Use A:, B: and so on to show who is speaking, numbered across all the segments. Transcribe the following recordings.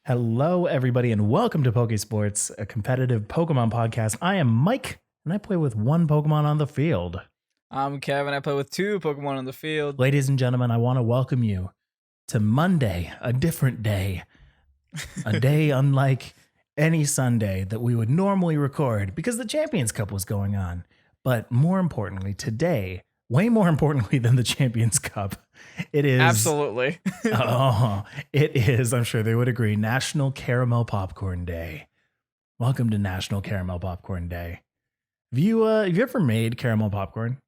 A: Hello, everybody, and welcome to Pokésports, a competitive Pokemon podcast. I am Mike, and I play with one Pokemon on the field.
B: I'm Kevin. I play with two Pokemon on the field.
A: Ladies and gentlemen, I want to welcome you to Monday, a different day, a day unlike any Sunday that we would normally record because the Champions Cup was going on. But more importantly, today, way more importantly than the Champions Cup, it is
B: Absolutely.
A: It is, I'm sure they would agree, National Caramel Popcorn Day. Welcome to National Caramel Popcorn Day. Have you ever made caramel popcorn?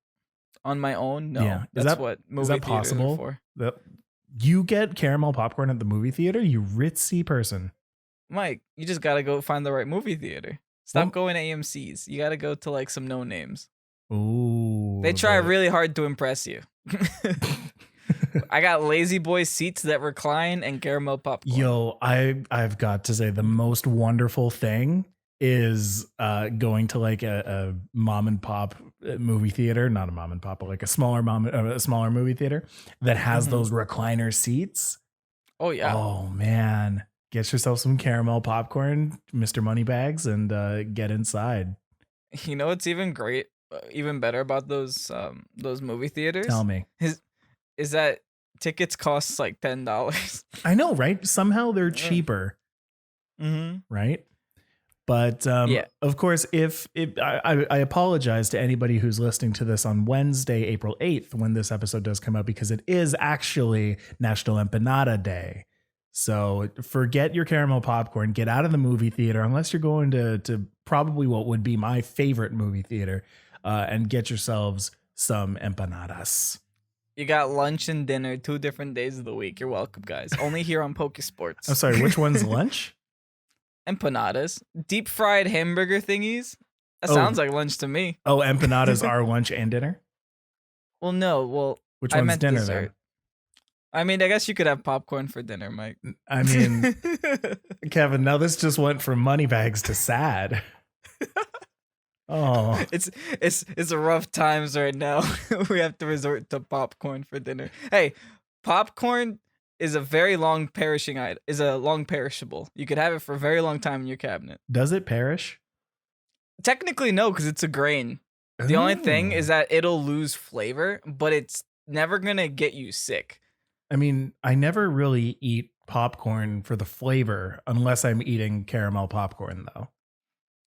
B: On my own? No.
A: Yeah.
B: That's what movie theaters
A: possible?
B: are for.
A: That you get caramel popcorn at the movie theater, you ritzy person.
B: Mike, you just gotta go find the right movie theater. Stop going to AMC's. You gotta go to like some no names.
A: Ooh.
B: They try really hard to impress you. I got lazy boy seats that recline and caramel popcorn.
A: Yo, I've got to say the most wonderful thing is going to like a mom and pop movie theater, not a mom and pop, but like a smaller movie theater that has those recliner seats.
B: Oh yeah.
A: Oh man, get yourself some caramel popcorn, Mr. Moneybags, and get inside.
B: You know what's even better about those movie theaters?
A: Tell me.
B: Is that tickets cost like $10.
A: I know, right? Somehow they're cheaper. Right? But
B: yeah.
A: Of course, if I apologize to anybody who's listening to this on Wednesday, April 8th, when this episode does come out, because it is actually National Empanada Day. So forget your caramel popcorn, get out of the movie theater, unless you're going to probably what would be my favorite movie theater, and get yourselves some empanadas.
B: You got lunch and dinner 2 different days of the week. You're welcome, guys. Only here on Pokesports.
A: I'm sorry, which one's lunch?
B: Empanadas. Deep fried hamburger thingies? That sounds like lunch to me.
A: Oh, empanadas are lunch and dinner?
B: Well, no. Well,
A: which
B: I
A: one's
B: meant
A: dinner
B: dessert. Then? I mean, I guess you could have popcorn for dinner, Mike.
A: I mean, Kevin, now this just went from Moneybags to sad. Oh,
B: it's a rough times right now. We have to resort to popcorn for dinner. Hey, popcorn is a very long perishable. You could have it for a very long time in your cabinet.
A: Does it perish?
B: Technically, no, because it's a grain. The only thing is that it'll lose flavor, but it's never gonna get you sick.
A: I mean, I never really eat popcorn for the flavor unless I'm eating caramel popcorn, though.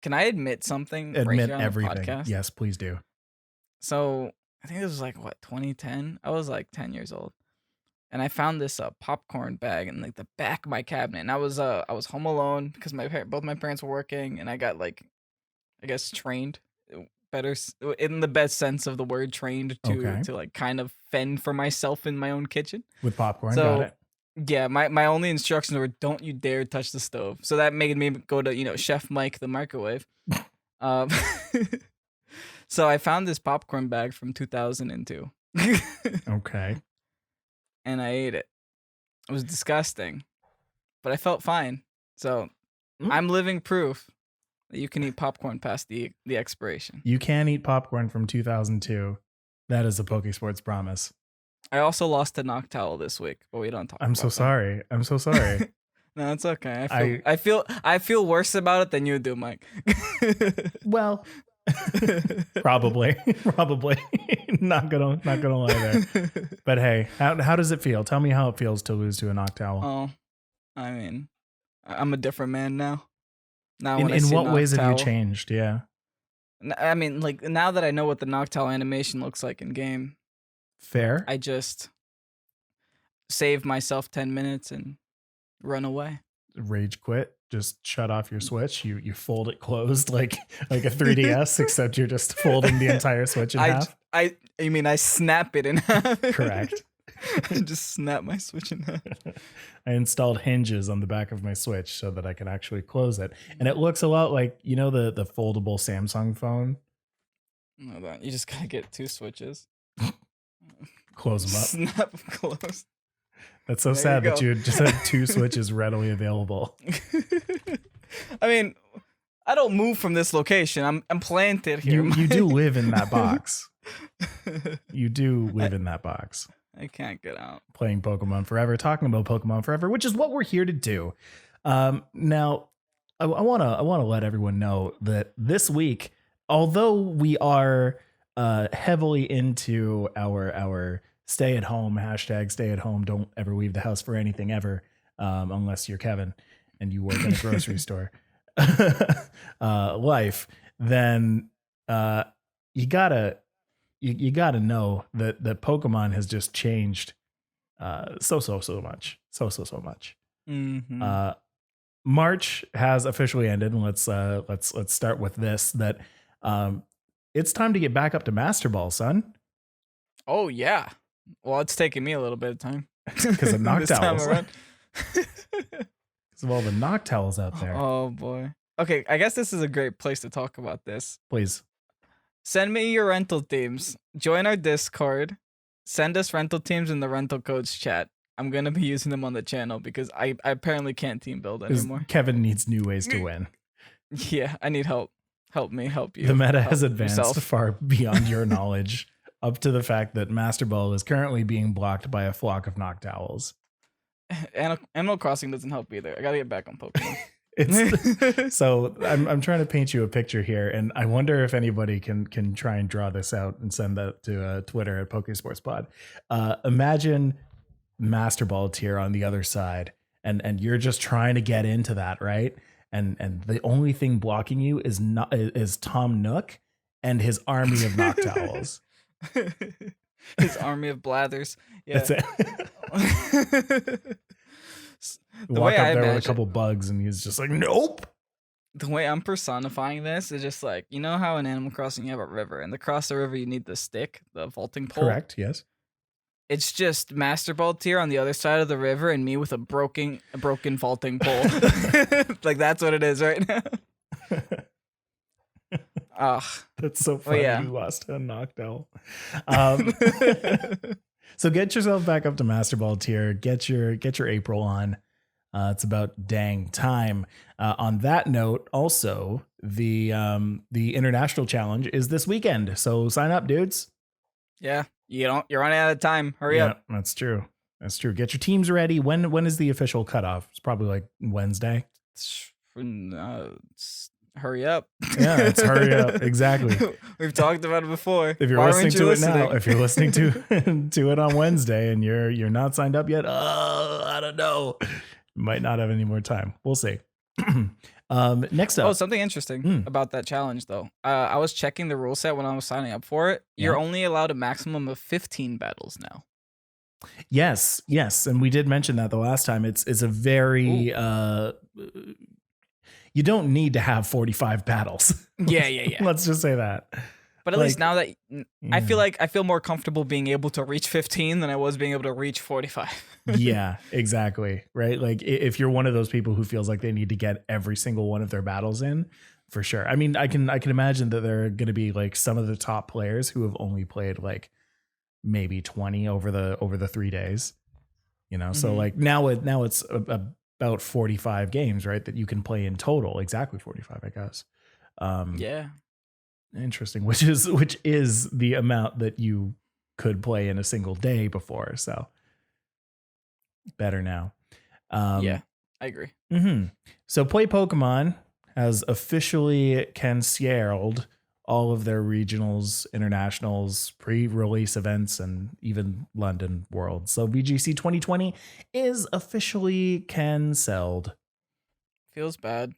B: Can I admit something?
A: Admit
B: right
A: everything.
B: Podcast?
A: Yes, please do.
B: So I think this was like 2010. I was like 10 years old, and I found this popcorn bag in like the back of my cabinet. And I was home alone because both my parents were working, and I got like, I guess trained better in the best sense of the word, trained to like kind of fend for myself in my own kitchen
A: with popcorn.
B: So,
A: got it.
B: Yeah, my only instructions were don't you dare touch the stove. So that made me go to, Chef Mike the microwave. So I found this popcorn bag from 2002.
A: Okay.
B: And I ate it. It was disgusting, but I felt fine. So I'm living proof that you can eat popcorn past the expiration.
A: You can eat popcorn from 2002. That is a Pokesports promise.
B: I also lost a Noctowl this week, but we don't talk about that.
A: Sorry. I'm so sorry.
B: No, it's okay. I feel worse about it than you do, Mike.
A: Well, probably. not gonna lie there. But hey, how does it feel? Tell me how it feels to lose to a Noctowl.
B: Oh, I mean, I'm a different man now. Now,
A: in what ways have you changed? Yeah.
B: I mean, like now that I know what the Noctowl animation looks like in game.
A: Fair.
B: I just save myself 10 minutes and run away.
A: Rage quit. Just shut off your Switch. You fold it closed like a 3DS, except you're just folding the entire Switch in half.
B: You mean I snap it in half?
A: Correct.
B: I just snap my Switch in half.
A: I installed hinges on the back of my Switch so that I can actually close it. And it looks a lot like, the foldable Samsung phone.
B: No, you just gotta get 2 switches.
A: Close them up.
B: Snap closed.
A: That's so sad that you just had 2 switches readily available.
B: I mean, I don't move from this location. I'm planted here.
A: You do live in that box. You do live in that box.
B: I can't get out.
A: Playing Pokemon Forever, talking about Pokemon Forever, which is what we're here to do. Now, I wanna let everyone know that this week, although we are heavily into our stay at home hashtag stay at home, don't ever leave the house for anything ever, unless you're Kevin and you work at a grocery store, life, then you gotta you gotta know that Pokemon has just changed so much, so much.
B: Mm-hmm.
A: Uh, March has officially ended, and let's start with this. That um, it's time to get back up to Master Ball, son,
B: Oh yeah. Well, it's taking me a little bit of time
A: because of
B: this time
A: Noctowls,
B: around.
A: because of all the Noctowls out there.
B: Oh boy. Okay, I guess this is a great place to talk about this.
A: Please,
B: Send me your rental teams. Join our Discord. Send us rental teams in the rental codes chat. I'm gonna be using them on the channel because I apparently can't team build
A: 'cause
B: anymore.
A: Kevin needs new ways to win.
B: Yeah, I need help. Help me, help you.
A: The meta
B: help
A: has advanced
B: yourself.
A: far beyond your knowledge, up to the fact that Master Ball is currently being blocked by a flock of Noctowls.
B: Animal Crossing doesn't help either. I gotta get back on Pokemon.
A: So I'm trying to paint you a picture here, and I wonder if anybody can try and draw this out and send that to Twitter at Pokesports Pod. Imagine Master Ball tier on the other side, and you're just trying to get into that, right? And the only thing blocking you is Tom Nook and his army of Noctowls.
B: His army of blathers. Yeah.
A: That's it.
B: The
A: Walk
B: way
A: up
B: I
A: there with a
B: imagine,
A: couple bugs, and he's just like, nope.
B: the way I'm personifying this is just like, you know how in Animal Crossing you have a river, and to cross the river you need the stick, the vaulting pole.
A: Correct. Yes.
B: It's just Master Ball tier on the other side of the river, and me with a broken vaulting pole. Like that's what it is right now. Ugh.
A: That's so funny.
B: yeah.
A: You lost a Noctowl. So get yourself back up to Master Ball tier. Get your April on. It's about dang time. On that note, also the international challenge is this weekend. So sign up, dudes.
B: Yeah, you're running out of time. Hurry up.
A: That's true. That's true. Get your teams ready. When is the official cutoff? It's probably like Wednesday.
B: Hurry up.
A: Yeah, it's hurry up. Exactly.
B: We've talked about it before.
A: If you're listening to it now, if you're listening to it on Wednesday and you're not signed up yet, I don't know. Might not have any more time. We'll see. Next up.
B: Oh, something interesting about that challenge though. I was checking the rule set when I was signing up for it. You're only allowed a maximum of 15 battles now.
A: Yes, and we did mention that the last time. It's a very you don't need to have 45 battles.
B: Yeah.
A: Let's just say that.
B: But at least now that I feel more comfortable being able to reach 15 than I was being able to reach 45.
A: Yeah, exactly. Right. Like if you're one of those people who feels like they need to get every single one of their battles in, for sure. I mean, I can imagine that there are going to be like some of the top players who have only played like maybe 20 over the 3 days, you know? So like now it's about 45 games, right? That you can play in total. Exactly 45, I guess.
B: Yeah.
A: Interesting. Which is the amount that you could play in a single day before. So better now.
B: Yeah, I agree.
A: So Play Pokemon has officially canceled all of their regionals, internationals, pre-release events, and even London World. So VGC 2020 is officially canceled.
B: Feels bad.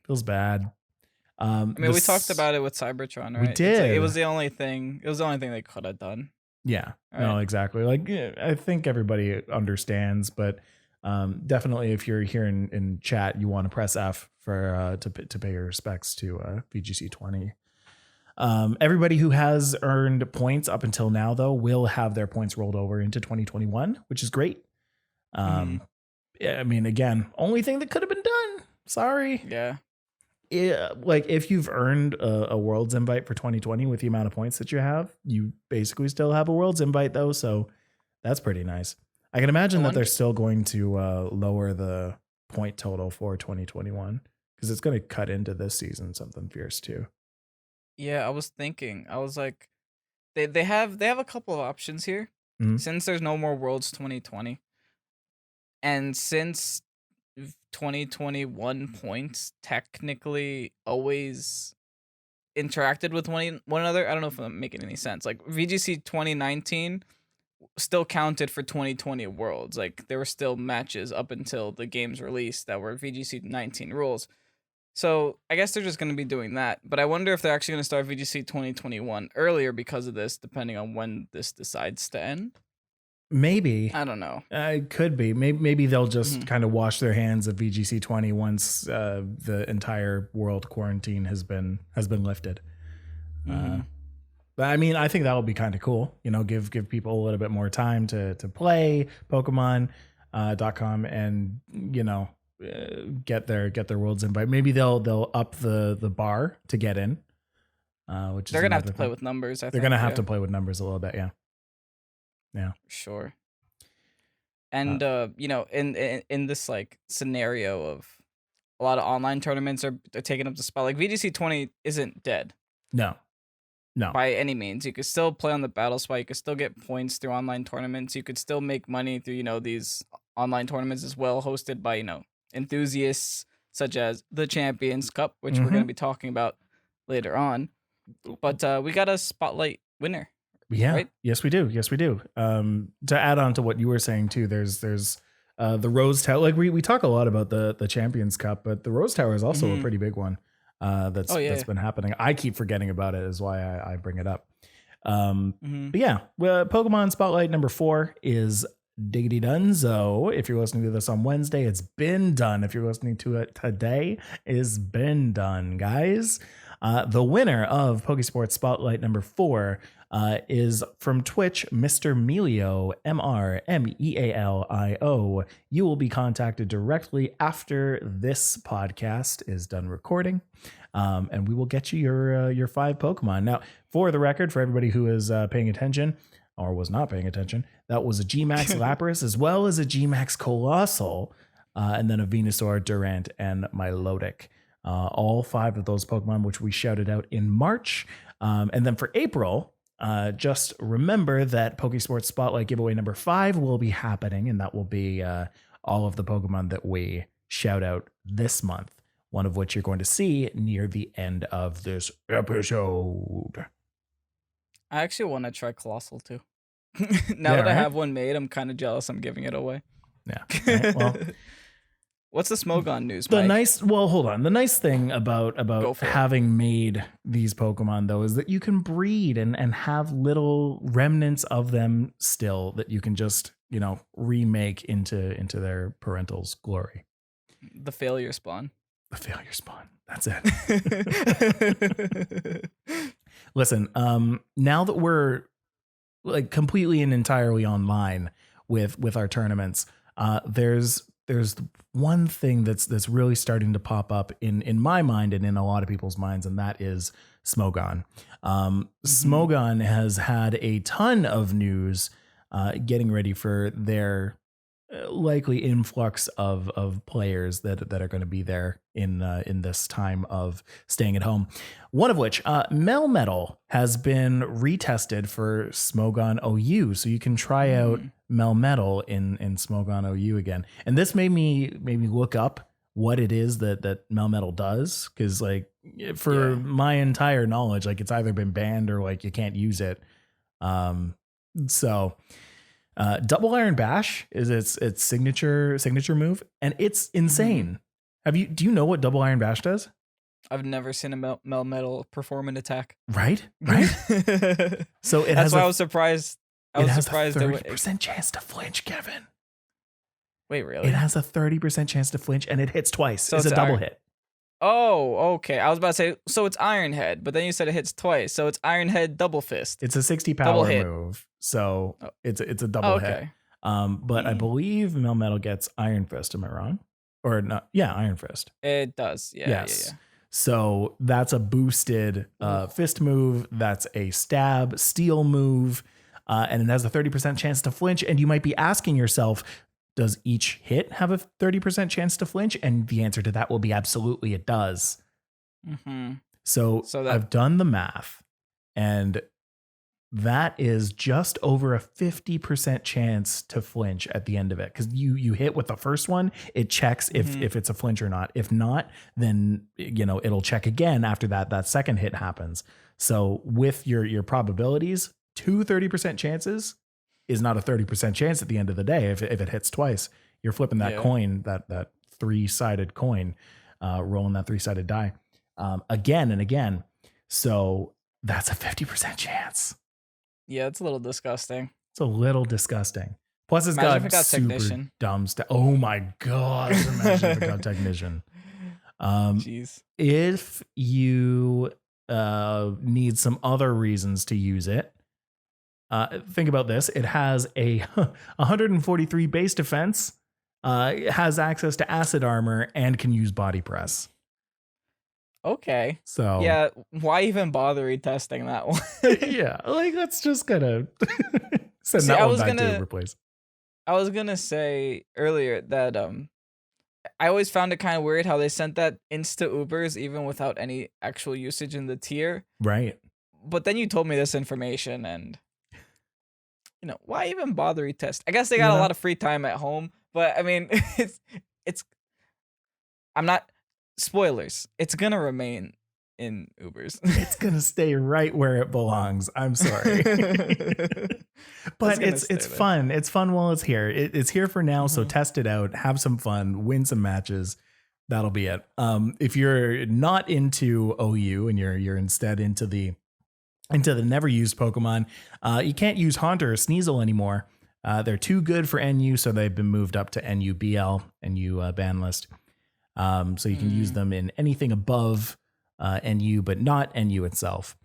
B: I mean, we talked about it with Cybertron, right?
A: We did.
B: It was the only thing. It was the only thing they could have done.
A: Yeah.
B: Right.
A: No, exactly. Like, I think everybody understands, but definitely if you're here in chat, you want to press F for to pay your respects to VGC 20. Everybody who has earned points up until now, though, will have their points rolled over into 2021, which is great. Yeah, I mean, again, only thing that could have been done. Sorry.
B: Yeah.
A: Like if you've earned a Worlds invite for 2020 with the amount of points that you have, you basically still have a Worlds invite though. So that's pretty nice. I can imagine that they're still going to lower the point total for 2021 because it's going to cut into this season something fierce too.
B: Yeah, I was thinking. I was like, they have a couple of options here since there's no more Worlds 2020, and since 2021 points technically always interacted with one another. I don't know if I'm making any sense. Like VGC 2019 still counted for 2020 Worlds. Like there were still matches up until the game's release that were VGC 19 rules. So I guess they're just going to be doing that. But I wonder if they're actually going to start VGC 2021 earlier because of this, depending on when this decides to end.
A: Maybe.
B: I don't know.
A: It could be. Maybe they'll just kind of wash their hands of VGC 20 once the entire world quarantine has been lifted. But I mean, I think that would be kind of cool. You know, give people a little bit more time to play Pokemon.com and, you know, get their worlds in. But maybe they'll up the bar to get in. Which
B: they're gonna have to play with numbers. I think
A: they're gonna have to play with numbers a little bit. Yeah. Yeah.
B: Sure. And you know, in this like scenario of a lot of online tournaments are taking up the spot. Like VGC 20 isn't dead.
A: No.
B: By any means. You could still play on the battle spot. You could still get points through online tournaments. You could still make money through, you know, these online tournaments as well, hosted by, you know, enthusiasts such as the Champions Cup, which we're gonna be talking about later on. But we got a spotlight winner.
A: Yeah.
B: Right?
A: Yes, we do. To add on to what you were saying too, there's the Rose Tower. Like we talk a lot about the Champions Cup, but the Rose Tower is also a pretty big one. That's been happening. I keep forgetting about it, is why I bring it up. But yeah, Pokemon Spotlight number 4 is Diggity Dunzo. If you're listening to this on Wednesday, it's been done. If you're listening to it today, it's been done, guys. The winner of Pokesports Spotlight number 4 is from Twitch, Mr. Melio, MrMealio. You will be contacted directly after this podcast is done recording, and we will get you your 5 Pokemon. Now, for the record, for everybody who is paying attention or was not paying attention, that was a Gmax Lapras as well as a Gmax Colossal, and then a Venusaur, Durant, and Milotic. All 5 of those Pokemon, which we shouted out in March. And then for April, just remember that Pokesports Spotlight giveaway number 5 will be happening, and that will be all of the Pokemon that we shout out this month, one of which you're going to see near the end of this episode.
B: I actually want to try Colossal too. Now that I have one made, I'm kind of jealous I'm giving it away.
A: Yeah. Right, well,
B: what's the Smogon news, Mike?
A: Hold on. The nice thing about having made these Pokemon, though, is that you can breed and have little remnants of them still that you can just, you know, remake into their parental's glory.
B: The failure spawn.
A: The failure spawn. That's it. Listen, now that we're like completely and entirely online with our tournaments, there's one thing that's really starting to pop up in my mind and in a lot of people's minds, and that is Smogon. Smogon has had a ton of news getting ready for their likely influx of players that are going to be there in this time of staying at home. One of which, Melmetal, has been retested for Smogon OU, so you can try out Melmetal in Smogon OU again. And this made me look up what it is that Melmetal does, because like for my entire knowledge, like it's either been banned or like you can't use it. Double Iron Bash is its signature move, and it's insane. Do you know what Double Iron Bash does?
B: I've never seen a Melmetal perform an attack.
A: Right. So
B: that's why I was surprised.
A: It has a 30% chance to flinch, Kevin.
B: Wait, really?
A: It has a 30% chance to flinch, and it hits twice. So it's a double hit.
B: Oh, okay. I was about to say, so it's Iron Head, but then you said it hits twice, so it's Iron Head Double Fist.
A: It's a 60 power move, so it's a double hit. But I believe Melmetal gets Iron Fist. Am I wrong? Or not? Yeah, Iron Fist.
B: It does. Yeah.
A: Yes.
B: Yeah.
A: So that's a boosted fist move. That's a stab steel move. And it has a 30% chance to flinch. And you might be asking yourself, does each hit have a 30% chance to flinch? And the answer to that will be absolutely it does. So I've done the math, and that is just over a 50% chance to flinch at the end of it. Because you hit with the first one, it checks if it's a flinch or not. If not, then it'll check again after that second hit happens. So with your probabilities, 30% chances is not a 30% chance at the end of the day. If it hits twice, you're flipping that coin, that 3-sided coin, rolling that 3-sided die again and again. So that's a 50% chance.
B: Yeah, it's a little disgusting.
A: It's a little disgusting. Plus, it's got super
B: technician.
A: dumb stuff. Oh my god! Imagine if it got technician.
B: Jeez.
A: If you need some other reasons to use it, think about this. It has a 143 base defense. It has access to acid armor and can use body press.
B: Okay.
A: So
B: yeah, why even bother retesting that one?
A: Yeah, like let's just kind of send that one back to replace.
B: I was gonna say earlier that I always found it kind of weird how they sent that insta Ubers even without any actual usage in the tier.
A: Right.
B: But then you told me this information, and why even bother retest? I guess they got a lot of free time at home, but I mean, it's. I'm not. Spoilers. It's gonna remain in Ubers.
A: It's gonna stay right where it belongs. I'm sorry, but it's fun. It's fun while it's here. It's here for now. So test it out. Have some fun. Win some matches. That'll be it. If you're not into OU and you're instead into the never used Pokemon, you can't use Haunter or Sneasel anymore. They're too good for NU, so they've been moved up to NUBL, NU ban list. So you can use them in anything above NU, but not NU itself.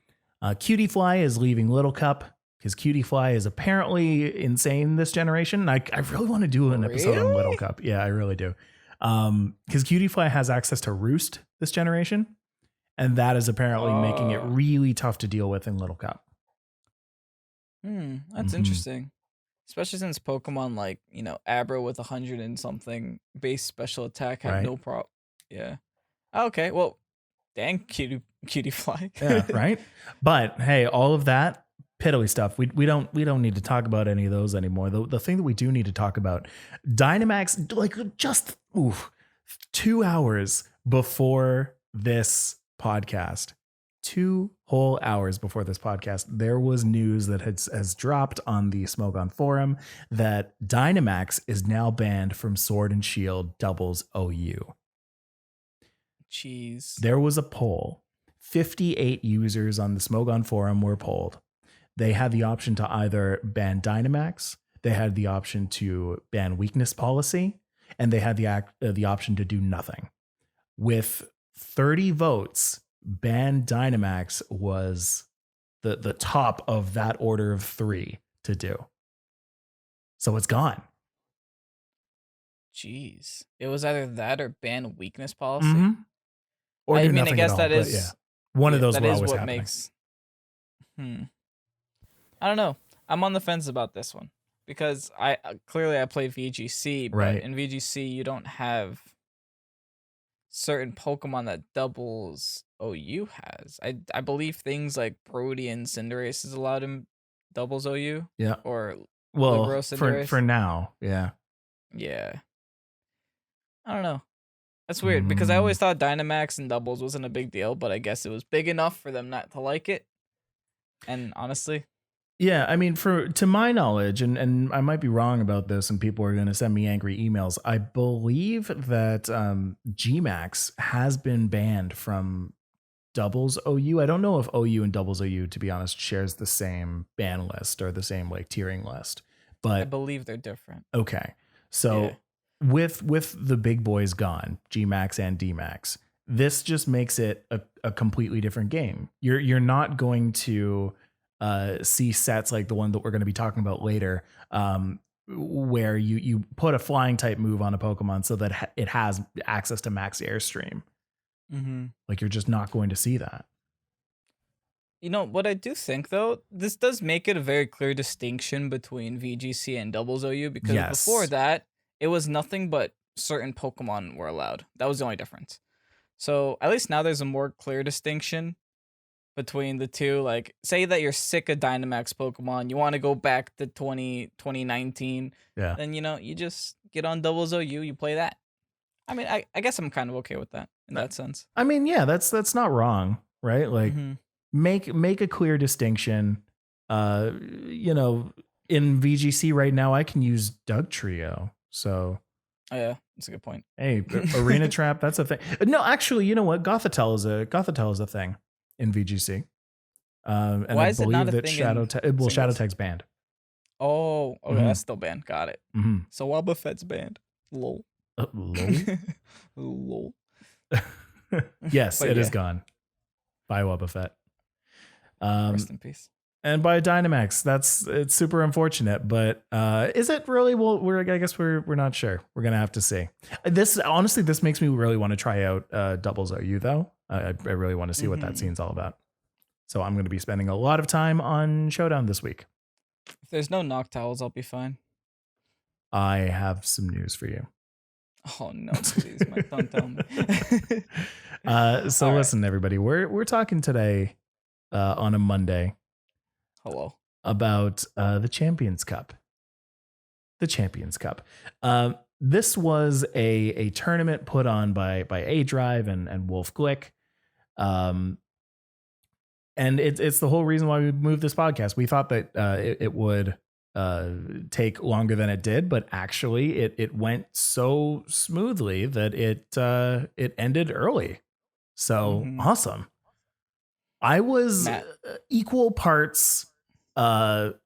A: Cutiefly is leaving Little Cup because Cutiefly is apparently insane this generation. I really want to do an episode on Little Cup. Yeah, I really do. Because Cutiefly has access to Roost this generation, and that is apparently making it really tough to deal with in Little Cup.
B: That's interesting. Especially since Pokemon like, Abra with 100 and something base special attack had no problem. Yeah. Okay, well, dang, Cutiefly.
A: Yeah, right? But hey, all of that piddly stuff. We don't need to talk about any of those anymore. The thing that we do need to talk about, Dynamaxx, like just 2 hours before this podcast. 2 whole hours before this podcast, there was news that has dropped on the Smogon forum that Dynamaxx is now banned from Sword and Shield doubles OU.
B: Jeez.
A: There was a poll. 58 users on the Smogon forum were polled. They had the option to either ban Dynamaxx, they had the option to ban weakness policy, and they had the option to do nothing. With 30 votes, ban Dynamaxx was the top of that order of 3 to do. So it's gone.
B: Jeez. It was either that or ban weakness policy.
A: Or
B: I
A: do
B: mean,
A: nothing
B: I guess
A: at all,
B: that is
A: one of those
B: that
A: were
B: is
A: always
B: what
A: happening.
B: makes. I don't know. I'm on the fence about this one because I clearly play VGC, but in VGC you don't have certain Pokemon that doubles OU has. I believe things like Brody and Cinderace is allowed in doubles OU.
A: Yeah.
B: Or
A: for now, yeah.
B: Yeah. I don't know. That's weird because I always thought Dynamaxx and doubles wasn't a big deal, but I guess it was big enough for them not to like it. And honestly,
A: yeah, I mean, to my knowledge, and I might be wrong about this, and people are going to send me angry emails. I believe that Gmax has been banned from doubles OU. I don't know if OU and doubles OU, to be honest, shares the same ban list or the same like tiering list. But
B: I believe they're different.
A: Okay, so with the big boys gone, Gmax and Dmax, this just makes it a completely different game. You're not going to see sets like the one that we're going to be talking about later, where you put a flying type move on a Pokemon so that it has access to max airstream. Like you're just not going to see that.
B: You know what I do think though, this does make it a very clear distinction between VGC and doubles OU because before that it was nothing but certain Pokemon were allowed. That was the only difference. So at least now there's a more clear distinction between the two. Like, say that you're sick of Dynamaxx Pokemon, you want to go back to 2019,
A: Yeah.
B: then you just get on Doubles OU, you play that. I mean, I guess I'm kind of okay with that in that sense.
A: I mean, yeah, that's not wrong, right? Like
B: Mm-hmm.
A: make a clear distinction. In VGC right now, I can use Doug Trio. So
B: Oh, yeah, that's a good point.
A: hey, Arena Trap, that's a thing. No, actually, you know what? Gothitelle is a thing in VGC. And
B: Why
A: I
B: is it not
A: believe
B: a
A: that
B: thing
A: Shadow
B: in
A: Shadow
B: singles?
A: Tag's banned.
B: Oh, okay,
A: Mhm.
B: that's still banned. Got it.
A: Mm-hmm.
B: So Wobbuffet's banned. Lol.
A: Lol.
B: Lol.
A: Yes,
B: But
A: it is
B: yeah,
A: gone. Bye, Wobbuffet.
B: rest in peace.
A: And by Dynamaxx, it's super unfortunate, but is it really? Well, I guess we're not sure. We're gonna have to see. This makes me really want to try out Doubles OU though. I really want to see what that
B: Mhm.
A: scene's all about. So I'm going to be spending a lot of time on Showdown this week.
B: If there's no Noctowls, I'll be fine.
A: I have some news for you.
B: Oh no, please, Mike, don't tell me.
A: So
B: All right.
A: listen, everybody, we're talking today on a Monday
B: Hello.
A: about the Champions Cup. The Champions Cup. This was a tournament put on by A Drive and Wolf Glick. And it's the whole reason why we moved this podcast. We thought that it would take longer than it did, but actually it went so smoothly that it ended early. So awesome. I was equal parts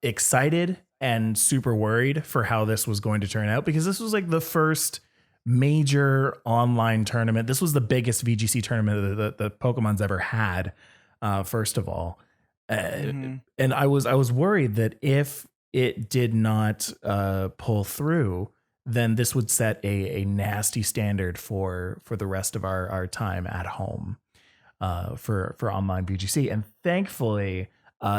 A: excited and super worried for how this was going to turn out, because this was like the first major online tournament. This was the biggest VGC tournament that the Pokemon's ever had. First of all, and I was worried that if it did not pull through, then this would set a nasty standard for the rest of our time at home for online VGC. And thankfully,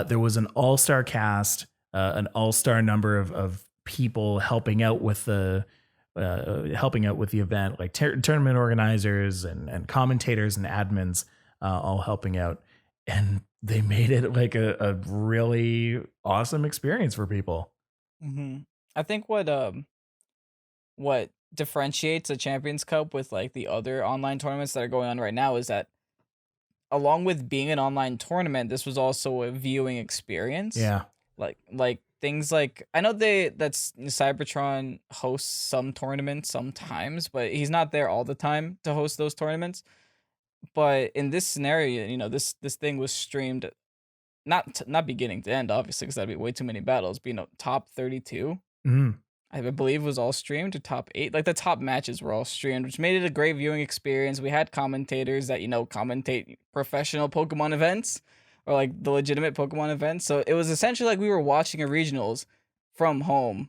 A: there was an all-star cast, an all-star number of people helping out with the event, like tournament organizers and commentators and admins, all helping out. And they made it like a really awesome experience for people.
B: I think what differentiates the Champions Cup with like the other online tournaments that are going on right now is that, along with being an online tournament, this was also a viewing experience.
A: Yeah.
B: Like things like, I know that's Cybertron hosts some tournaments sometimes, but he's not there all the time to host those tournaments. But in this scenario, this thing was streamed, not beginning to end, obviously, because that'd be way too many battles. But top 32, I believe, was all streamed, to top 8. Like the top matches were all streamed, which made it a great viewing experience. We had commentators that commentate professional Pokemon events, or like the legitimate Pokemon events. So it was essentially like we were watching a regionals from home,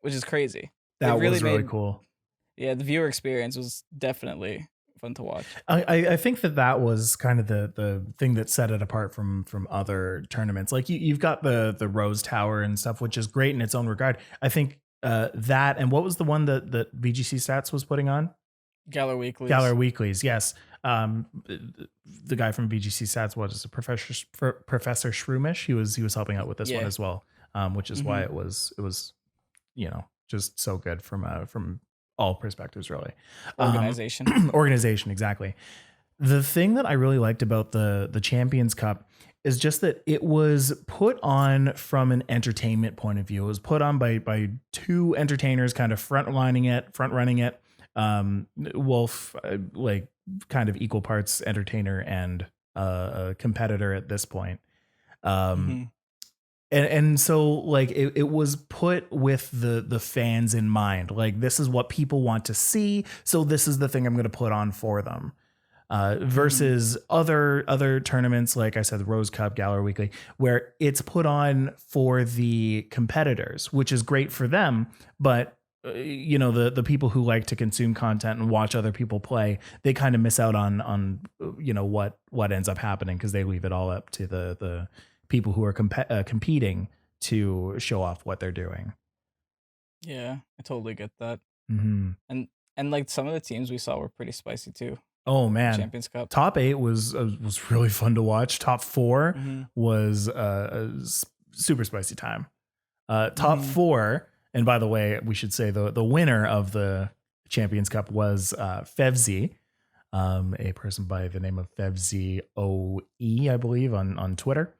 B: which is crazy.
A: That was really cool.
B: Yeah, the viewer experience was definitely fun to watch.
A: I think that was kind of the thing that set it apart from other tournaments. Like you've got the Rose Tower and stuff, which is great in its own regard. I think that, and what was the one that VGC Stats was putting on?
B: Galar Weeklies.
A: Galar Weeklies, yes. The guy from VGC Stats was Professor Shroomish. He was helping out with this one as well, which is why it was just so good from all perspectives, really. Organization, exactly. The thing that I really liked about the Champions Cup is just that it was put on from an entertainment point of view. It was put on by two entertainers, kind of front running it. Wolf, like kind of equal parts entertainer and a competitor at this point. And so like it was put with the fans in mind. Like, this is what people want to see, so this is the thing I'm going to put on for them. Versus other tournaments, like I said, the Rose Cup, Galar Weekly, where it's put on for the competitors, which is great for them, but the people who like to consume content and watch other people play, they kind of miss out on what ends up happening, because they leave it all up to the people who are competing to show off what they're doing.
B: Yeah, I totally get that.
A: Mm-hmm.
B: And like some of the teams we saw were pretty spicy too.
A: Oh man,
B: Champions Cup.
A: top 8 was really fun to watch. Top 4
B: Mm-hmm.
A: was super spicy time. Top
B: Mm-hmm.
A: 4, and by the way, we should say the winner of the Champions Cup was Fevzi, a person by the name of Fevzi OE, I believe, on Twitter,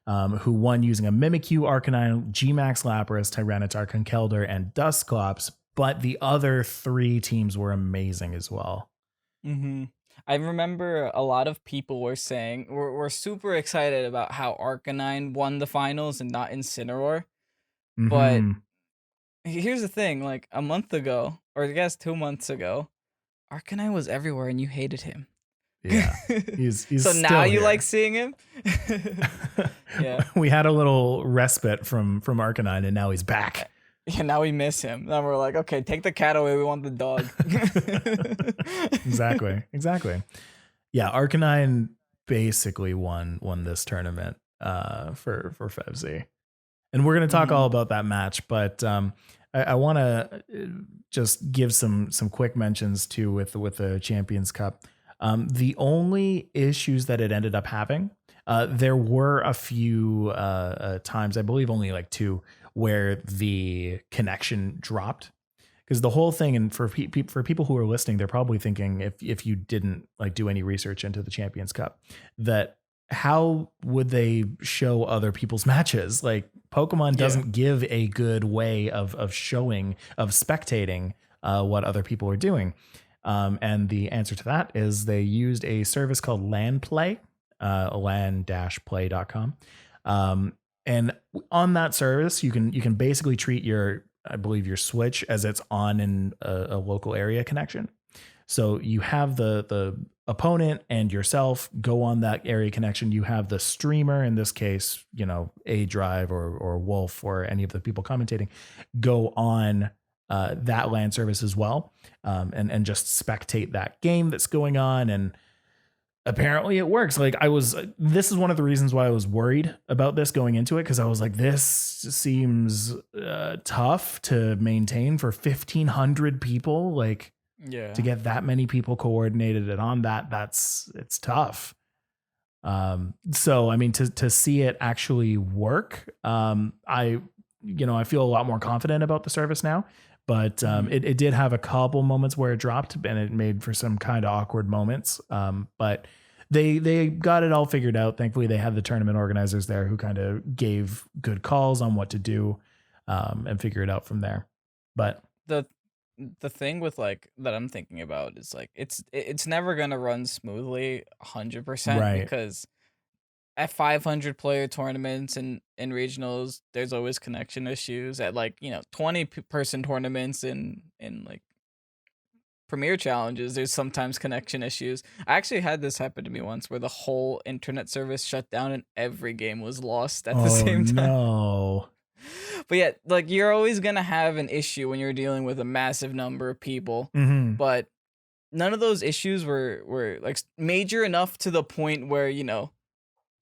A: who won using a Mimikyu, Arcanine, Gmax, Lapras, Tyranitar, Conkeldurr, and Dusclops. But the other 3 teams were amazing as well.
B: Mm-hmm. I remember a lot of people were saying we're super excited about how Arcanine won the finals and not Incineroar. But
A: Mm-hmm.
B: here's the thing, like a month ago, or I guess 2 months ago, Arcanine was everywhere and you hated him.
A: Yeah, he's
B: So
A: still
B: now you
A: here.
B: like seeing him? Yeah.
A: We had a little respite from Arcanine, and now he's back.
B: Yeah, now we miss him. Now we're like, okay, take the cat away. We want the dog.
A: Exactly. Yeah, Arcanine basically won this tournament for Fevzi. And we're going to talk all about that match, but I want to just give some quick mentions too with the Champions Cup. The only issues that it ended up having, there were a few times, I believe only like 2, where the connection dropped. Because the whole thing, and for people who are listening, they're probably thinking, if you didn't like do any research into the Champions Cup, that how would they show other people's matches? Like Pokemon doesn't give a good way of spectating what other people are doing. And the answer to that is they used a service called LANplay, LAN-play.com. And on that service, you can basically treat your Switch as it's on in a local area connection. So you have the opponent and yourself go on that area connection. You have the streamer, in this case, A Drive or Wolf or any of the people commentating, go on that LAN service as well, and just spectate that game that's going on. And apparently it works. Like this is one of the reasons why I was worried about this going into it, because I was like, this seems tough to maintain for 1,500 people. Like, to get that many people coordinated and on it's tough. So I mean, to see it actually work, I feel a lot more confident about the service now. But it did have a couple moments where it dropped, and it made for some kind of awkward moments. But they got it all figured out. Thankfully, they had the tournament organizers there who kind of gave good calls on what to do, and figure it out from there. But
B: the thing with like that I'm thinking about is like it's never gonna run smoothly 100%,
A: Right.
B: because at 500 player tournaments and in regionals, there's always connection issues. At 20 person tournaments in like premier challenges, there's sometimes connection issues. I actually had this happen to me once where the whole internet service shut down and every game was lost at the same time.
A: No.
B: But yeah, like you're always gonna have an issue when you're dealing with a massive number of people.
A: Mm-hmm.
B: But none of those issues were like major enough to the point where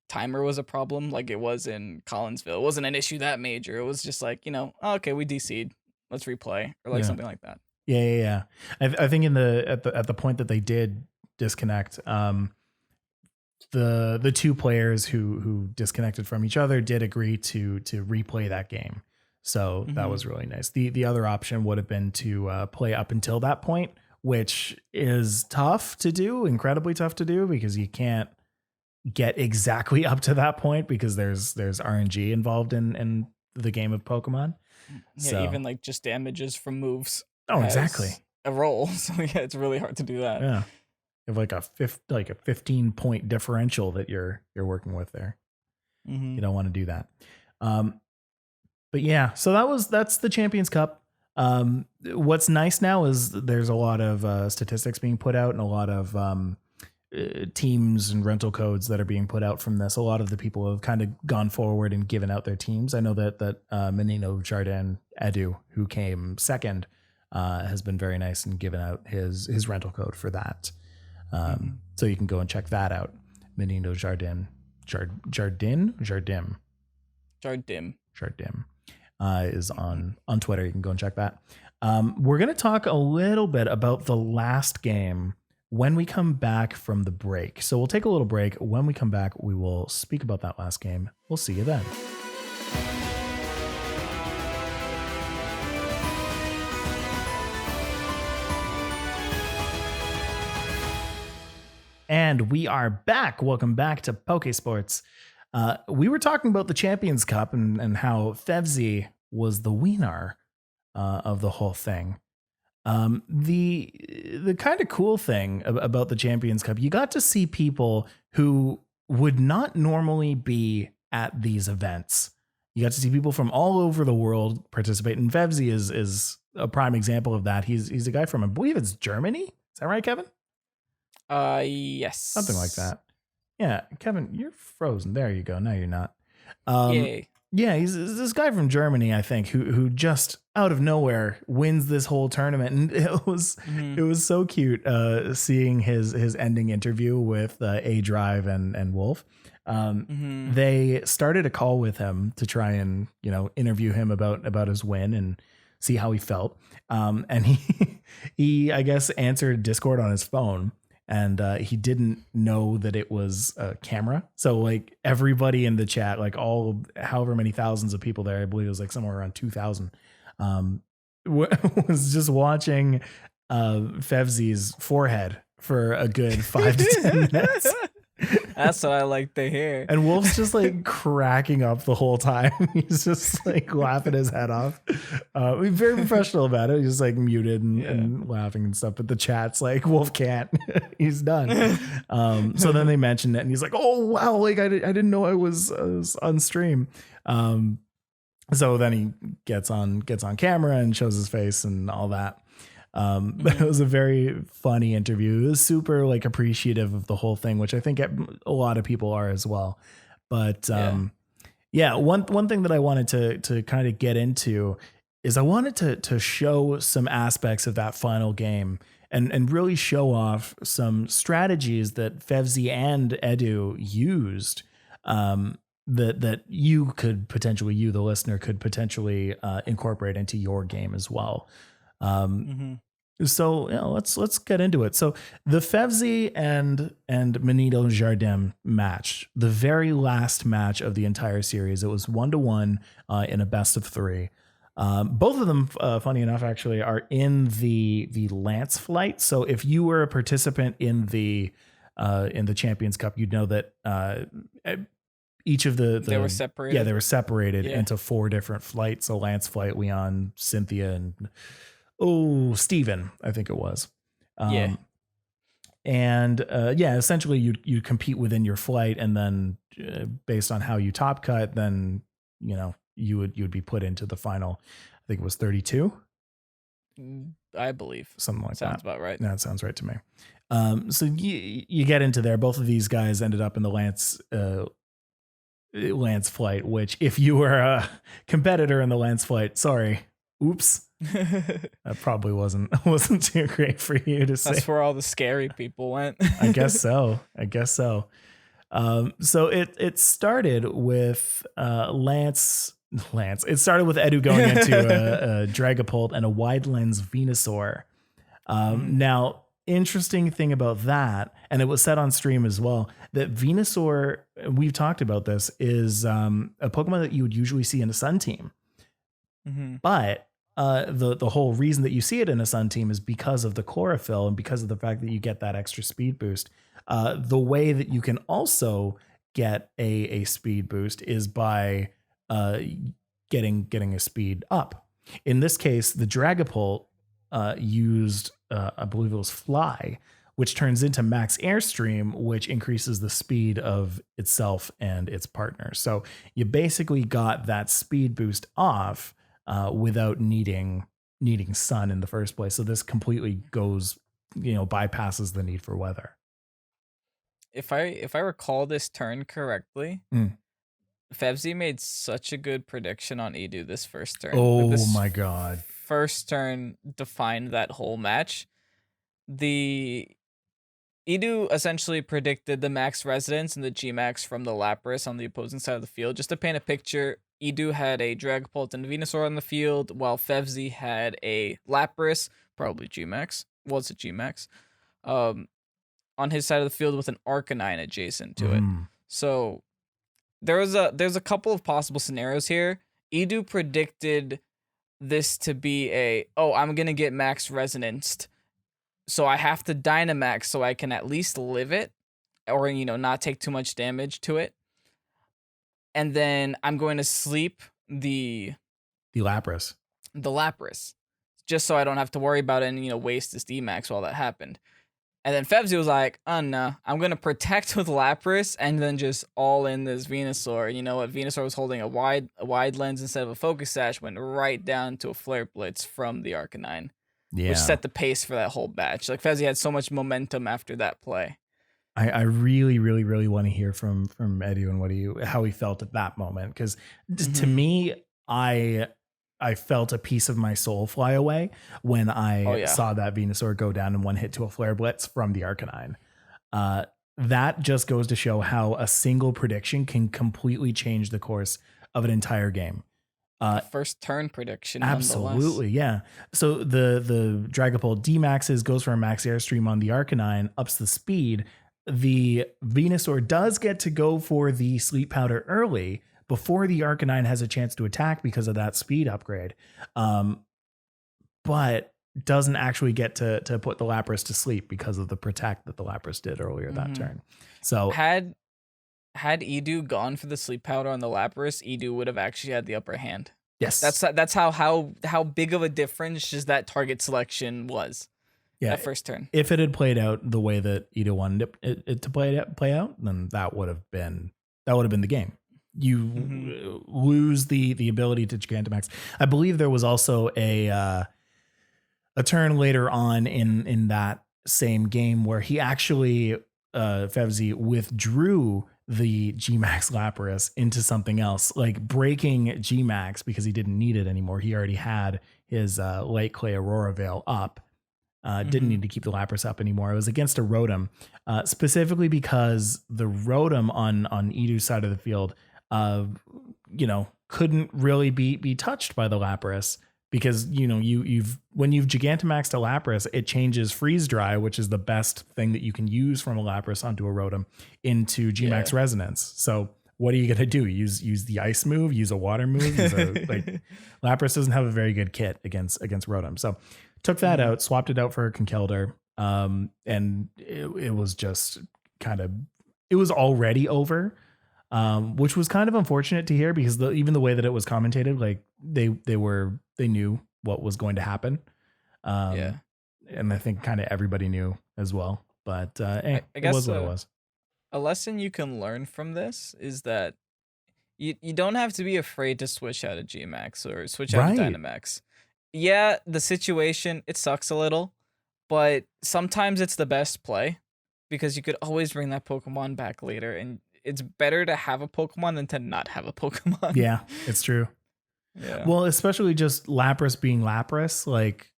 B: timer was a problem like it was in Collinsville. It wasn't an issue that major. It was just like, oh, okay, we DC'd, let's replay, or like something like that.
A: Yeah. I think at the point that they did disconnect, the 2 players who disconnected from each other did agree to replay that game. So that was really nice. The other option would have been to play up until that point, which is tough to do, incredibly tough to do, because you can't get exactly up to that point because there's RNG involved in the game of Pokemon.
B: Yeah,
A: so,
B: even like just damages from moves.
A: Oh, exactly.
B: A roll. So yeah, it's really hard to do that.
A: Yeah. You have like a 15-point differential that you're working with there. You don't want to do that. But yeah, so that's the Champions Cup. What's nice now is there's a lot of statistics being put out and a lot of teams and rental codes that are being put out from this. A lot of the people have kind of gone forward and given out their teams. I know that Menino Jardin Edu, who came second, has been very nice and given out his rental code for that. So you can go and check that out. Menino Jardin is on Twitter. You can go and check that. We're going to talk a little bit about the last game, when we come back from the break. So we'll take a little break. When we come back, we will speak about that last game. We'll see you then. And we are back. Welcome back to Pokésports. We were talking about the Champions Cup and how Fevzi was the winner of the whole thing. The kind of cool thing about the Champions Cup, you got to see people who would not normally be at these events. You got to see people from all over the world participate, and Fevzi is a prime example of that. He's a guy from, I believe it's Germany. Is that right, Kevin?
B: Yes.
A: Something like that. Yeah, Kevin, you're frozen. There you go. Now you're not.
B: Yay.
A: Yeah, he's this guy from Germany, I think, who just out of nowhere wins this whole tournament, and it was so cute seeing his ending interview with A Drive and Wolf. They started a call with him to try and interview him about his win and see how he felt. And he I guess answered Discord on his phone. And he didn't know that it was a camera. So like everybody in the chat, like however many thousands of people there, I believe it was like somewhere around 2,000, was just watching Fevzi's forehead for a good 5 to 10 minutes.
B: That's what I like to hear.
A: And Wolf's just like cracking up the whole time. He's just like laughing his head off. He's very professional about it. He's just like muted and laughing and stuff. But the chat's like, Wolf can't. He's done. So then they mentioned it, and he's like, "Oh wow! Like I didn't know I was on stream." So then he gets on camera and shows his face and all that. But it was a very funny interview. It was super like appreciative of the whole thing, which I think a lot of people are as well. But one thing that I wanted to kind of get into is I wanted to show some aspects of that final game and really show off some strategies that Fevzi and Edu used that you the listener could potentially incorporate into your game as well. So let's get into it. So the Fevzi and Manito Jardim match, the very last match of the entire series, it was 1-1 in a best of 3. Both of them, funny enough, actually are in the Lance flight. So if you were a participant in the Champions Cup, you'd know that each of they
B: were separated.
A: Yeah, they were separated into 4 different flights: a Lance flight, Leon, Cynthia, and Steven, I think it was. Essentially you compete within your flight, and then based on how you top cut, then you would be put into the final. I think it was 32.
B: I believe
A: something like
B: sounds
A: that.
B: About right.
A: That sounds right to me. So you get into there. Both of these guys ended up in the Lance flight, which if you were a competitor in the Lance flight, sorry. Oops. That probably wasn't too great for you to say.
B: That's where all the scary people went.
A: I guess so. So it started with Lance. It started with Edu going into a Dragapult and a wide lens Venusaur. Now, interesting thing about that, and it was said on stream as well, that Venusaur, we've talked about this, is a Pokemon that you would usually see in a Sun team. But the whole reason that you see it in a Sun team is because of the chlorophyll and because of the fact that you get that extra speed boost. The way that you can also get a speed boost is by getting a speed up. In this case, the Dragapult used, I believe it was Fly, which turns into Max Airstream, which increases the speed of itself and its partner. So you basically got that speed boost off without needing sun in the first place. So this completely goes, bypasses the need for weather.
B: If I recall this turn correctly, Fevzi made such a good prediction on Edu this first turn.
A: My God.
B: First turn defined that whole match. The Edu essentially predicted the max residence and the G-Max from the Lapras on the opposing side of the field. Just to paint a picture, Edu had a Dragapult and Venusaur on the field, while Fevzi had a Lapras, probably G-Max. Was it G-Max? on his side of the field with an Arcanine adjacent to it.
A: Mm.
B: So there's a couple of possible scenarios here. Edu predicted this to be I'm gonna get max resonanced, so I have to Dynamaxx so I can at least live it, or not take too much damage to it. And then I'm going to sleep the
A: Lapras.
B: Just so I don't have to worry about it and waste this D-Max while that happened. And then Fevzi was like, oh no, I'm going to protect with Lapras and then just all in this Venusaur. You know what? Venusaur was holding a wide lens instead of a Focus Sash, went right down to a Flare Blitz from the Arcanine. Yeah. Which set the pace for that whole batch. Like, Fevzi had so much momentum after that play.
A: I really, really, really want to hear from Edu and how he felt at that moment. Because to me, I felt a piece of my soul fly away when I saw that Venusaur go down in one hit to a Flare Blitz from the Arcanine. That just goes to show how a single prediction can completely change the course of an entire game.
B: First turn prediction.
A: Absolutely, yeah. So the Dragapult D-Maxes goes for a max airstream on the Arcanine, ups the speed. The Venusaur does get to go for the Sleep Powder early before the Arcanine has a chance to attack because of that speed upgrade. But doesn't actually get to put the Lapras to sleep because of the protect that the Lapras did earlier that turn. So
B: had Edu gone for the Sleep Powder on the Lapras, Edu would have actually had the upper hand.
A: Yes.
B: That's how big of a difference just that target selection was.
A: Yeah,
B: that first turn.
A: If it had played out the way that Edu wanted it to play out, then that would have been the game. You lose the ability to Gigantamax. I believe there was also a turn later on in that same game where he actually Fevzi withdrew the Gmax Lapras into something else, like breaking Gmax because he didn't need it anymore. He already had his Light Clay Aurora Veil up. Didn't need to keep the Lapras up anymore. It was against a Rotom, specifically because the Rotom on Edu's side of the field, couldn't really be touched by the Lapras because when you've Gigantamaxed a Lapras, it changes Freeze Dry, which is the best thing that you can use from a Lapras onto a Rotom, into Gmax Resonance. So what are you gonna do? Use the Ice move? Use a Water move? Lapras doesn't have a very good kit against Rotom. So took that out, swapped it out for a Conkeldurr, and it was just it was already over, which was kind of unfortunate to hear because even the way that it was commentated, like they knew what was going to happen, and I think kind of everybody knew as well. But I guess it was what it was.
B: A lesson you can learn from this is that you don't have to be afraid to switch out of Gmax or switch out of Dynamaxx. Yeah, the situation, it sucks a little, but sometimes it's the best play because you could always bring that Pokemon back later, and it's better to have a Pokemon than to not have a Pokemon.
A: Yeah, it's true. Yeah. Well, especially just Lapras being Lapras, like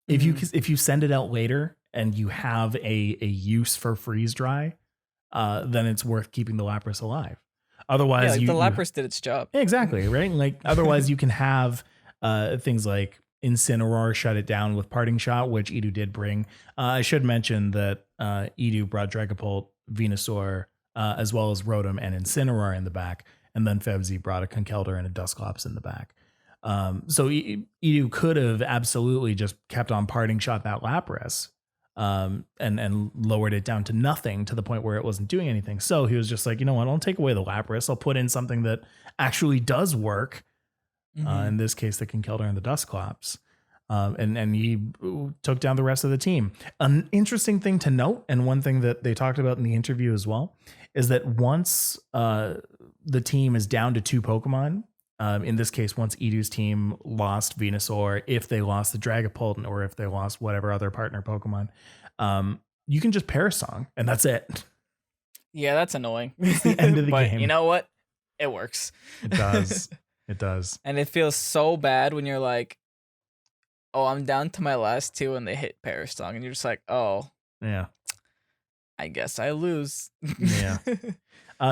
A: if you send it out later and you have a use for Freeze Dry, then it's worth keeping the Lapras alive. Otherwise,
B: the Lapras did its job.
A: Exactly, right? Like otherwise you can have things like Incineroar shut it down with Parting Shot, which Edu did bring. I should mention that Edu brought Dragapult, Venusaur, as well as Rotom and Incineroar in the back, and then Fevzi brought a Conkeldurr and a Dusclops in the back. So Edu could have absolutely just kept on Parting Shot that Lapras, and lowered it down to nothing to the point where it wasn't doing anything. So he was just like, you know what, I'll take away the Lapras. I'll put in something that actually does work. In this case, the Conkeldurr and the Dusclops. And he took down the rest of the team. An interesting thing to note, and one thing that they talked about in the interview as well, is that once the team is down to 2 Pokemon, in this case, once Edu's team lost Venusaur, if they lost the Dragapult, or if they lost whatever other partner Pokemon, you can just Parasong, and that's it.
B: Yeah, that's annoying.
A: It's the end of the game.
B: You know what? It works.
A: It does. It does.
B: And it feels so bad when you're like, oh, I'm down to my last 2 and they hit Parasong, and you're just like, oh.
A: Yeah.
B: I guess I lose.
A: Yeah.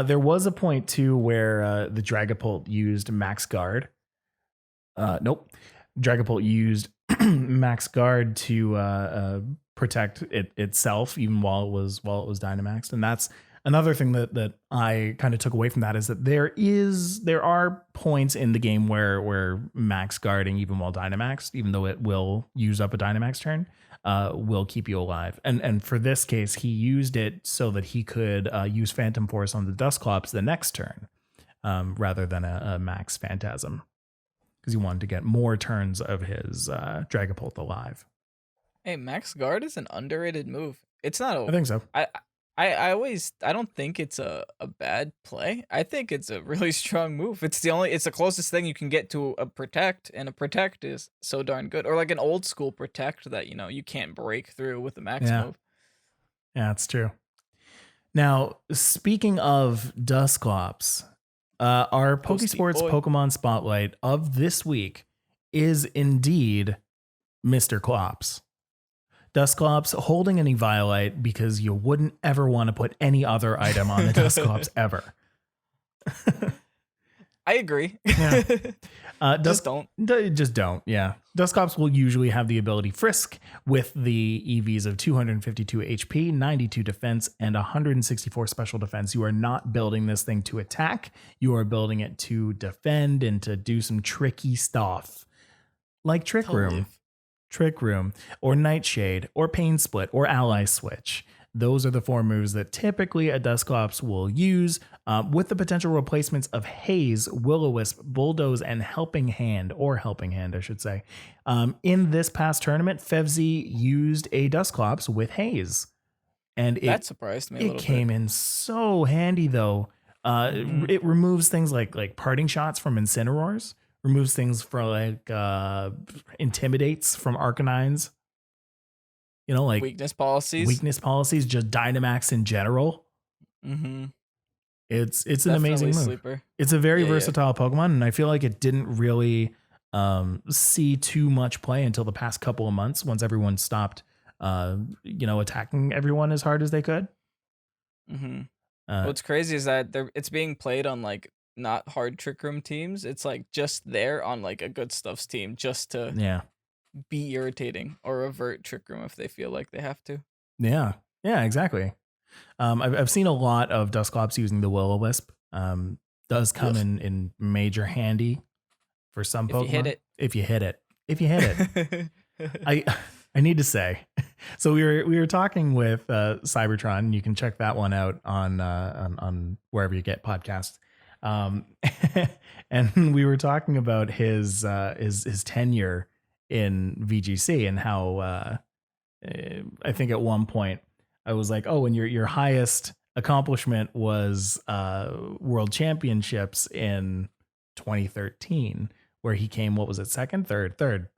A: There was a point too where the Dragapult used Max Guard. Nope. Dragapult used Max Guard to protect it itself, even while it was Dynamaxed. And that's another thing that I kind of took away from that, is that there are points in the game where max guarding, even while Dynamaxed, even though it will use up a Dynamax turn, will keep you alive. And for this case, he used it so that he could use Phantom Force on the Dusclops the next turn, rather than a max Phantasm, because he wanted to get more turns of his Dragapult alive.
B: Hey, Max Guard is an underrated move. It's not.
A: I think so.
B: I don't think it's a bad play. I think it's a really strong move. It's the closest thing you can get to a protect, and a protect is so darn good. Or like an old school protect that you can't break through with the max move.
A: Yeah, that's true. Now, speaking of Dusclops, our Pokesports Pokemon Spotlight of this week is indeed Mr. Clops. Dusclops holding an Eviolite because you wouldn't ever want to put any other item on the Dusclops ever.
B: I agree.
A: Yeah.
B: Just don't.
A: Just don't. Yeah. Dusclops will usually have the ability Frisk with the EVs of 252 HP, 92 defense, and 164 special defense. You are not building this thing to attack. You are building it to defend and to do some tricky stuff. Like Trick Room, or Nightshade, or Pain Split, or Ally Switch. Those are the 4 moves that typically a Dusclops will use, with the potential replacements of Haze, Will-O-Wisp, Bulldoze, and Helping Hand, I should say. In this past tournament, Fevzi used a Dusclops with Haze. And
B: that surprised me a little bit.
A: It came in so handy, though. It removes things like parting shots from Incineroars. Removes things for like intimidates from Arcanines. Like
B: weakness policies,
A: just Dynamaxx in general.
B: Mm-hmm.
A: It's an amazing move.
B: Sleeper.
A: It's a very versatile Pokemon, and I feel like it didn't really see too much play until the past couple of months, once everyone stopped attacking everyone as hard as they could.
B: Mm-hmm. What's crazy is that it's being played on like not hard Trick Room teams. It's like just there on like a Good Stuff's team, just to be irritating or avert Trick Room if they feel like they have to.
A: Yeah, exactly. I've seen a lot of Dusclops using the Will-O-Wisp. Does come in major handy for some Pokemon. If you hit it. I need to say, so we were talking with Cybertron. You can check that one out on wherever you get podcasts. And we were talking about his tenure in VGC and how I think at one point I was like, oh, and your highest accomplishment was World Championships in 2013, where he came, what was it, third.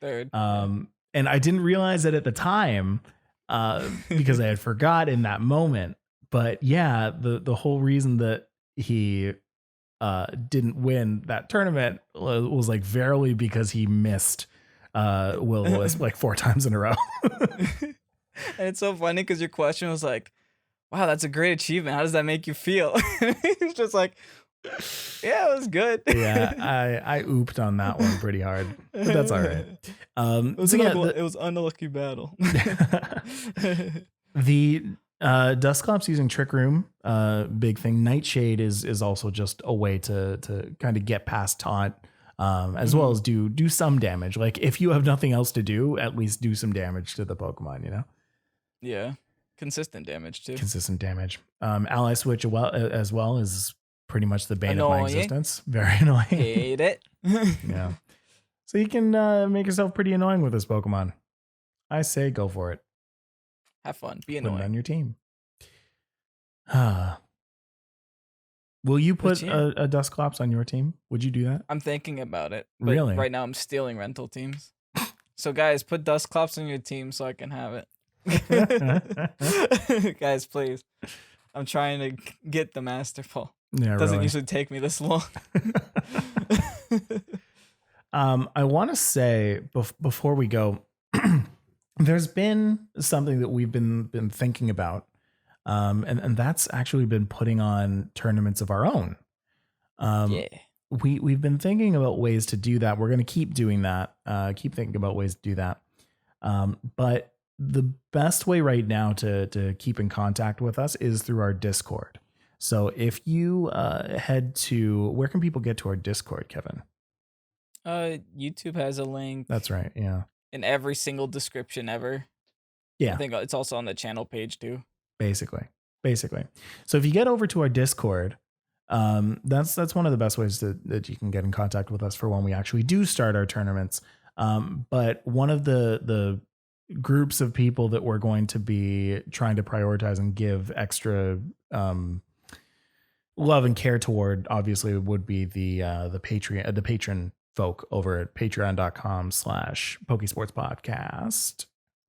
A: And I didn't realize it at the time because I had forgot in that moment. But yeah, the whole reason that he didn't win that tournament was like verily because he missed Will-O-Wisp like 4 times in a row.
B: And it's so funny because your question was like, wow, that's a great achievement. How does that make you feel? It's just like, yeah, it was good.
A: Yeah, I ooped on that one pretty hard, but that's all right.
B: It was an unlucky battle.
A: The Dusclops using Trick Room, big thing. Nightshade is also just a way to kind of get past taunt, as well as do some damage. Like if you have nothing else to do, at least do some damage to the Pokemon,
B: Yeah. Consistent damage too.
A: Ally Switch as well is pretty much the bane of my existence. Very annoying.
B: Hate it.
A: Yeah. So you can make yourself pretty annoying with this Pokemon. I say go for it.
B: Have fun. Be annoying.
A: Put it on your team. Will you put a Dusclops on your team? Would you do that?
B: I'm thinking about it. But
A: really?
B: Right now I'm stealing rental teams. So guys, put Dusclops on your team so I can have it. Guys, please. I'm trying to get the Master Ball.
A: Yeah,
B: it doesn't usually take me this long.
A: I want to say before we go, there's been something that we've been thinking about, and that's actually been putting on tournaments of our own. We've been thinking about ways to do that. We're going to keep doing that. Keep thinking about ways to do that. But the best way right now to keep in contact with us is through our Discord. So if you head to, where can people get to our Discord, Kevin?
B: YouTube has a link.
A: That's right. Yeah.
B: In every single description ever.
A: Yeah.
B: I think it's also on the channel page too.
A: Basically. So if you get over to our Discord, that's one of the best ways that you can get in contact with us for when we actually do start our tournaments. But one of the groups of people that we're going to be trying to prioritize and give extra love and care toward, obviously, would be the patron folk over at patreon.com/Pokesports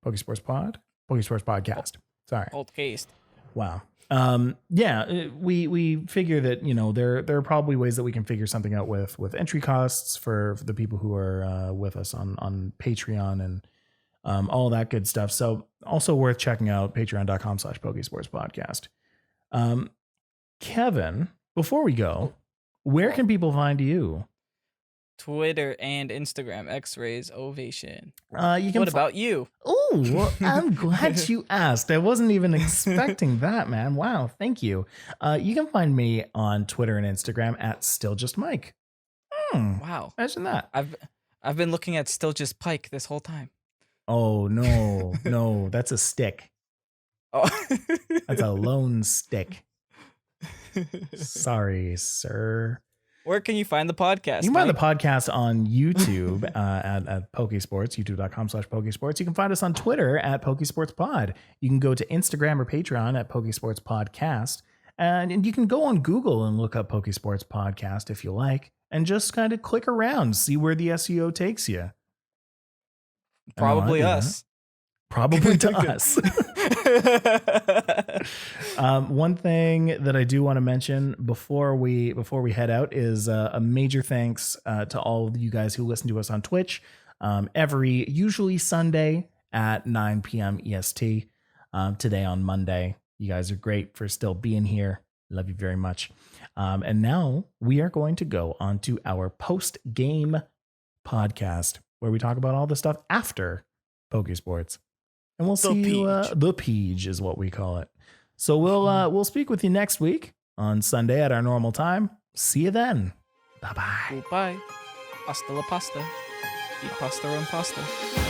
A: podcast. Sorry.
B: Old case.
A: Wow. We figure that, there are probably ways that we can figure something out with entry costs for the people who are with us on Patreon and all that good stuff. So also worth checking out patreon.com/Pokesports podcast. Kevin, before we go, where can people find you?
B: Twitter and Instagram, X-Rays Ovation.
A: What
B: about you?
A: Oh, well, I'm glad you asked. I wasn't even expecting that, man. Wow, thank you. You can find me on Twitter and Instagram at StillJustMike.
B: Wow,
A: imagine that.
B: I've been looking at StillJustPike this whole time.
A: Oh no, that's a stick.
B: Oh,
A: that's a lone stick. Sorry, sir.
B: Where can you find the podcast?
A: You can find the podcast on YouTube at Pokesports, youtube.com/Pokesports. You can find us on Twitter at PokesportsPod. You can go to Instagram or Patreon at Pokesports Podcast. And you can go on Google and look up Pokesports Podcast if you like, and just kind of click around, see where the SEO takes you.
B: Probably us.
A: Probably to us. One thing that I do want to mention before we head out is a major thanks to all of you guys who listen to us on Twitch usually Sunday at 9 p.m. EST. Today on Monday. You guys are great for still being here. Love you very much. And now we are going to go on to our post-game podcast where we talk about all the stuff after Pokesports. And we'll see you, the Peach is what we call it. So we'll speak with you next week on Sunday at our normal time. See you then. Bye-bye.
B: Bye. Hasta la pasta. Eat pasta on pasta.